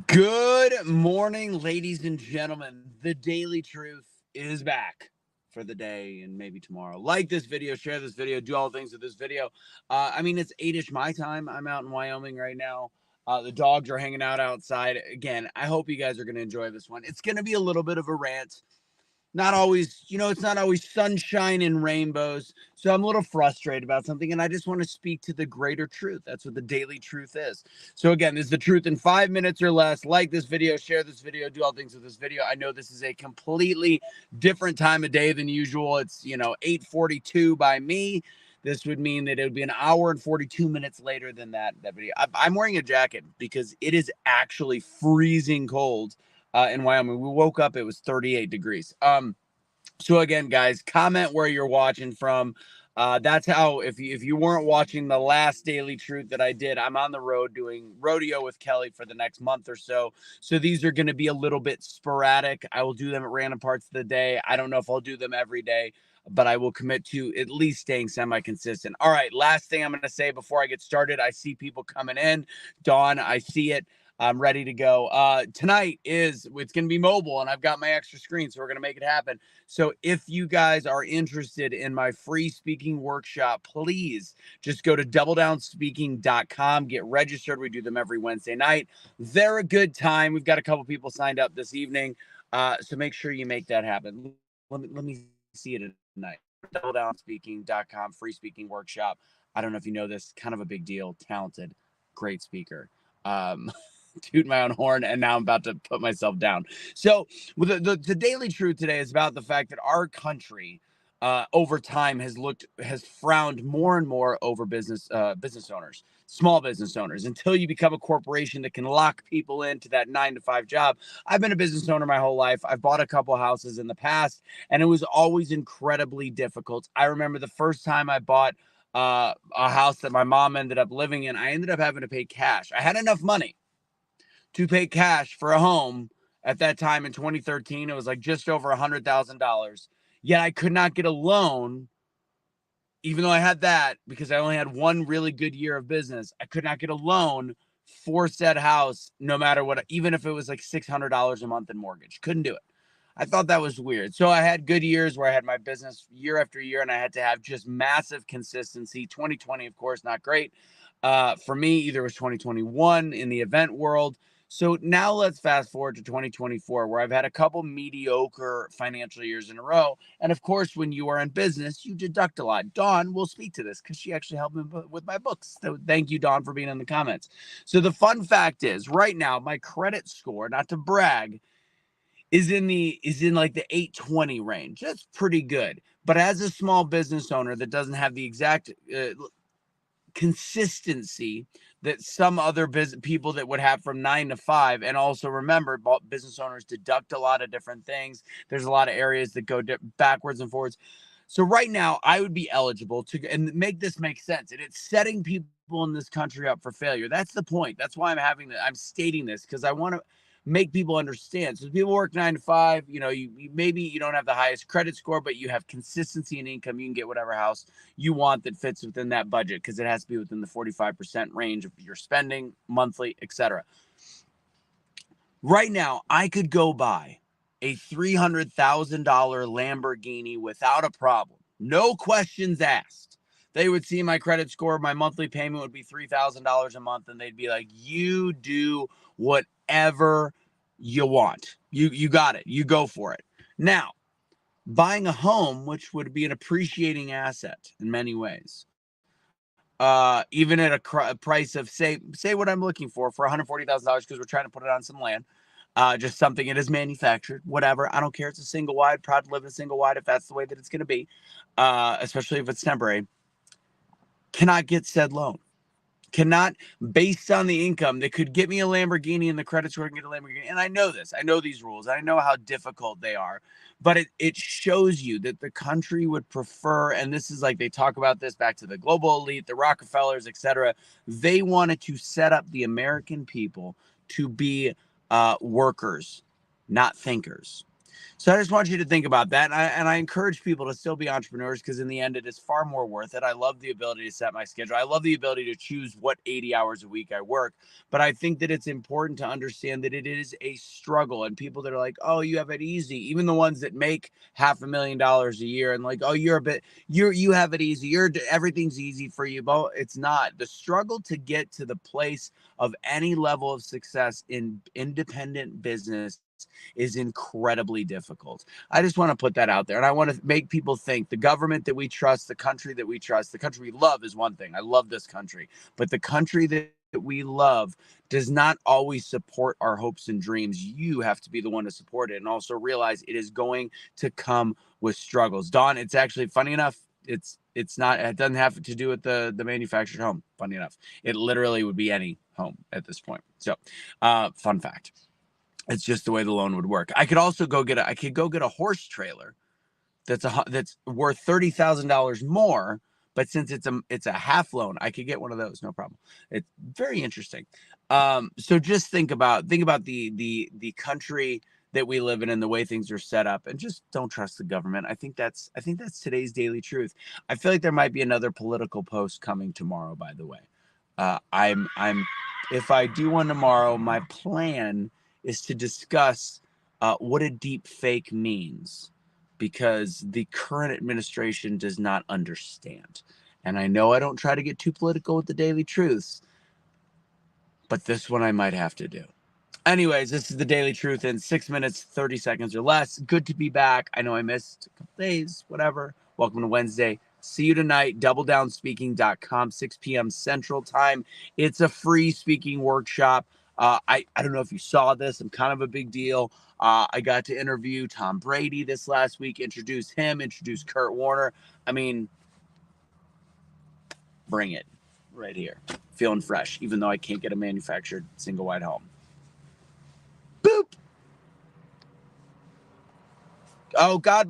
Good morning, ladies and gentlemen. The Daily Truth is back for the day and maybe tomorrow. Like this video, share this video, do all the things with this video. It's 8-ish my time. I'm out in Wyoming right now. The dogs are hanging out outside. Again, I hope you guys are going to enjoy this one. It's going to be a little bit of a rant. Not always, it's not always sunshine and rainbows. So I'm a little frustrated about something, and I just want to speak to the greater truth. That's what the daily truth is. So again, this is the truth in 5 minutes or less. Like this video, share this video, do all things with this video. I know this is a completely different time of day than usual. It's 8:42 by me. This would mean that it would be an hour and 42 minutes later than that video. I'm wearing a jacket because it is actually freezing cold in Wyoming. We woke up, it was 38 degrees. So again, guys, comment where you're watching from. That's how, if you weren't watching the last Daily Truth that I did, I'm on the road doing rodeo with Kelly for the next month or so. So these are going to be a little bit sporadic. I will do them at random parts of the day. I don't know if I'll do them every day, but I will commit to at least staying semi-consistent. All right, last thing I'm going to say before I get started. I see people coming in. Dawn, I see it. I'm ready to go. Tonight it's going to be mobile, and I've got my extra screen, so we're going to make it happen. So if you guys are interested in my free speaking workshop, please just go to doubledownspeaking.com, get registered. We do them every Wednesday night. They're a good time. We've got a couple people signed up this evening. So make sure you make that happen. Let me see it tonight. Doubledownspeaking.com, free speaking workshop. I don't know if you know this, kind of a big deal, talented, great speaker. Toot my own horn, and now I'm about to put myself down. So the daily truth today is about the fact that our country over time has frowned more and more over business owners, small business owners, until you become a corporation that can lock people into that 9 to 5 job. I've been a business owner my whole life. I've bought a couple houses in the past, and it was always incredibly difficult. I remember the first time I bought a house that my mom ended up living in. I ended up having to pay cash. I had enough money to pay cash for a home at that time in 2013. It was like just over $100,000. Yet I could not get a loan, even though I had that, because I only had one really good year of business. I could not get a loan for said house, no matter what, even if it was like $600 a month in mortgage. Couldn't do it. I thought that was weird. So I had good years where I had my business year after year, and I had to have just massive consistency. 2020, of course, not great. For me, either it was 2021 in the event world. So now let's fast forward to 2024, where I've had a couple mediocre financial years in a row. And of course, when you are in business, you deduct a lot. Dawn will speak to this because she actually helped me with my books. So thank you, Dawn, for being in the comments. So the fun fact is, right now, my credit score, not to brag, is in like the 820 range. That's pretty good. But as a small business owner that doesn't have the exact consistency that some other people that would have from 9 to 5. And also remember, business owners deduct a lot of different things. There's a lot of areas that go backwards and forwards. So right now I would be eligible to and make this make sense. And it's setting people in this country up for failure. That's the point. That's why I'm stating this, because I want to make people understand. So people work 9 to 5, you maybe you don't have the highest credit score, but you have consistency in income. You can get whatever house you want that fits within that budget, because it has to be within the 45% range of your spending monthly, etc. Right now, I could go buy a $300,000 Lamborghini without a problem. No questions asked. They would see my credit score, my monthly payment would be $3,000 a month, and they'd be like, you do whatever you want. You got it. You go for it. Now, buying a home, which would be an appreciating asset in many ways, even at a price of say what I'm looking for $140,000, because we're trying to put it on some land, just something it is manufactured, whatever. I don't care. It's a single wide, proud to live in a single wide if that's the way that it's going to be, especially if it's temporary. Cannot get said loan. Cannot, based on the income that could get me a Lamborghini and the credit score can get a Lamborghini. And I know this. I know these rules. I know how difficult they are. But it shows you that the country would prefer, and this is like they talk about this back to the global elite, the Rockefellers, etc. They wanted to set up the American people to be workers, not thinkers. So I just want you to think about that. And I encourage people to still be entrepreneurs because in the end, it is far more worth it. I love the ability to set my schedule. I love the ability to choose what 80 hours a week I work. But I think that it's important to understand that it is a struggle. And people that are like, oh, you have it easy, even the ones that make $500,000 a year and like, oh, you have it easy. Everything's easy for you. But it's not. The struggle to get to the place of any level of success in independent business is incredibly difficult. I just want to put that out there. And I want to make people think the government that we trust, the country that we trust, the country we love is one thing. I love this country. But the country that we love does not always support our hopes and dreams. You have to be the one to support it and also realize it is going to come with struggles. Dawn, it's actually funny enough. It's not, it doesn't have to do with the manufactured home. Funny enough, it literally would be any home at this point. So fun fact. It's just the way the loan would work. I could also go get a horse trailer that's worth $30,000 more, but since it's a half loan, I could get one of those, no problem. It's very interesting. So just think about the country that we live in and the way things are set up, and just don't trust the government. I think that's today's daily truth. I feel like there might be another political post coming tomorrow, by the way. I'm if I do one tomorrow, my plan is to discuss what a deep fake means, because the current administration does not understand. And I know I don't try to get too political with the daily truths, but this one I might have to do. Anyways, this is the Daily Truth in 6 minutes, 30 seconds or less. Good to be back. I know I missed a couple days, whatever. Welcome to Wednesday. See you tonight, doubledownspeaking.com, 6 p.m. Central Time. It's a free speaking workshop. I don't know if you saw this. I'm kind of a big deal. I got to interview Tom Brady this last week, introduce Kurt Warner. I mean, bring it right here. Feeling fresh, even though I can't get a manufactured single wide home. Boop. Oh, God bless.